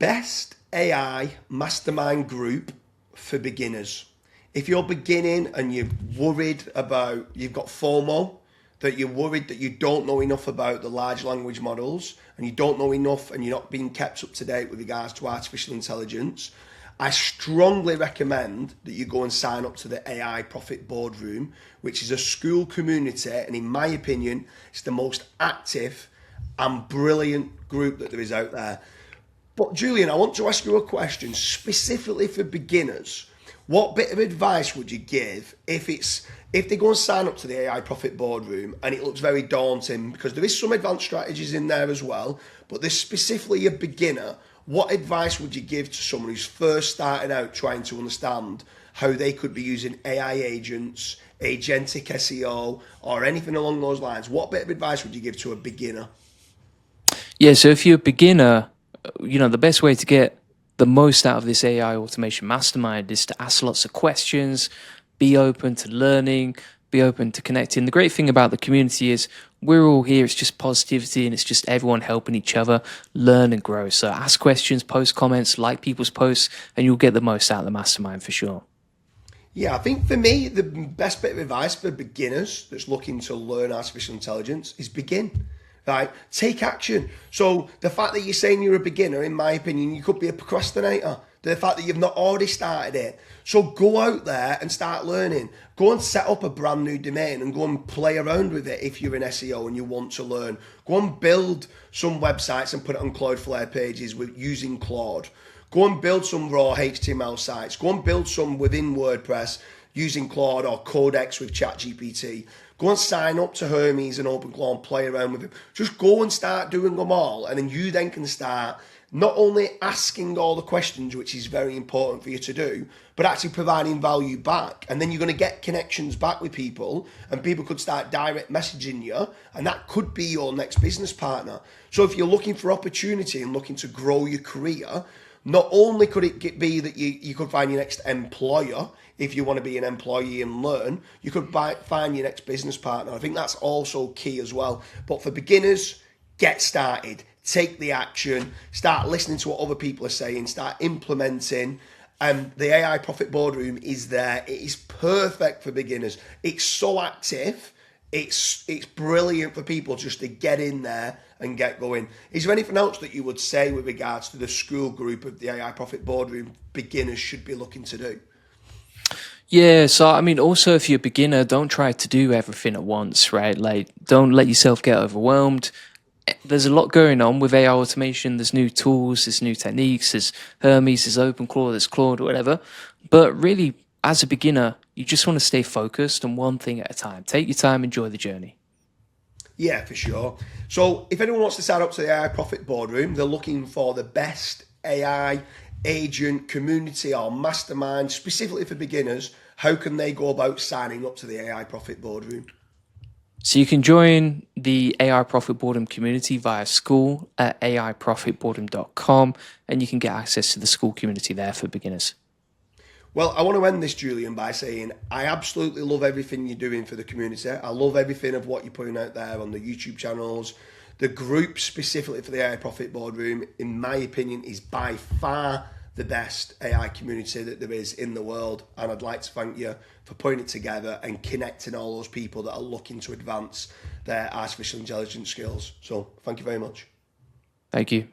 Best AI mastermind group for beginners. If you're beginning and you're worried about, you've got FOMO, that you're worried that you don't know enough about the large language models and you don't know enough and you're not being kept up to date with regards to artificial intelligence, I strongly recommend that you go and sign up to the AI Profit Boardroom, which is a school community, and in my opinion, it's the most active and brilliant group that there is out there. But Julian, I want to ask you a question specifically for beginners. What bit of advice would you give if they go and sign up to the AI Profit Boardroom and it looks very daunting, because there is some advanced strategies in there as well, but there's specifically a beginner. What advice would you give to someone who's first starting out trying to understand how they could be using AI agents, agentic SEO, or anything along those lines? What bit of advice would you give to a beginner? Yeah, so if you're a beginner, the best way to get the most out of this AI automation mastermind is to ask lots of questions, be open to learning, be open to connecting. The great thing about the community is we're all here. It's just positivity and it's just everyone helping each other learn and grow. So ask questions, post comments, like people's posts, and you'll get the most out of the mastermind for sure. Yeah, I think for me, the best bit of advice for beginners that's looking to learn artificial intelligence is begin. Right? Take action. So the fact that you're saying you're a beginner, in my opinion, you could be a procrastinator. The fact that you've not already started it. So go out there and start learning. Go and set up a brand new domain and go and play around with it if you're an SEO and you want to learn. Go and build some websites and put it on Cloudflare pages with using Claude. Go and build some raw HTML sites. Go and build some within WordPress using Claude or Codex with ChatGPT. Go and sign up to Hermes and OpenClaw and play around with them. Just go and start doing them all, and then you then can start not only asking all the questions, which is very important for you to do, but actually providing value back. And then you're going to get connections back with people, and people could start direct messaging you, and that could be your next business partner. So if you're looking for opportunity and looking to grow your career, not only could it be that you could find your next employer if you want to be an employee and learn, you could find your next business partner. I think that's also key as well. But for beginners, get started, take the action, start listening to what other people are saying, start implementing. The AI Profit Boardroom is there. It is perfect for beginners. It's so active. It's brilliant for people just to get in there and get going. Is there anything else that you would say with regards to the school group of the AI Profit Boardroom beginners should be looking to do? Yeah, so I mean, also if you're a beginner, don't try to do everything at once, right? Like, don't let yourself get overwhelmed. There's a lot going on with AI automation. There's new tools, there's new techniques, there's Hermes, there's OpenClaw, there's Claude, whatever. But really, as a beginner, you just want to stay focused on one thing at a time. Take your time, enjoy the journey. Yeah, for sure. So if anyone wants to sign up to the AI Profit Boardroom, they're looking for the best AI agent community or mastermind, specifically for beginners. How can they go about signing up to the AI Profit Boardroom? So you can join the AI Profit Boardroom community via school at aiprofitboardroom.com, and you can get access to the school community there for beginners. Well, I want to end this, Julian, by saying I absolutely love everything you're doing for the community. I love everything of what you're putting out there on the YouTube channels. The group specifically for the AI Profit Boardroom, in my opinion, is by far the best AI community that there is in the world. And I'd like to thank you for putting it together and connecting all those people that are looking to advance their artificial intelligence skills. So thank you very much. Thank you.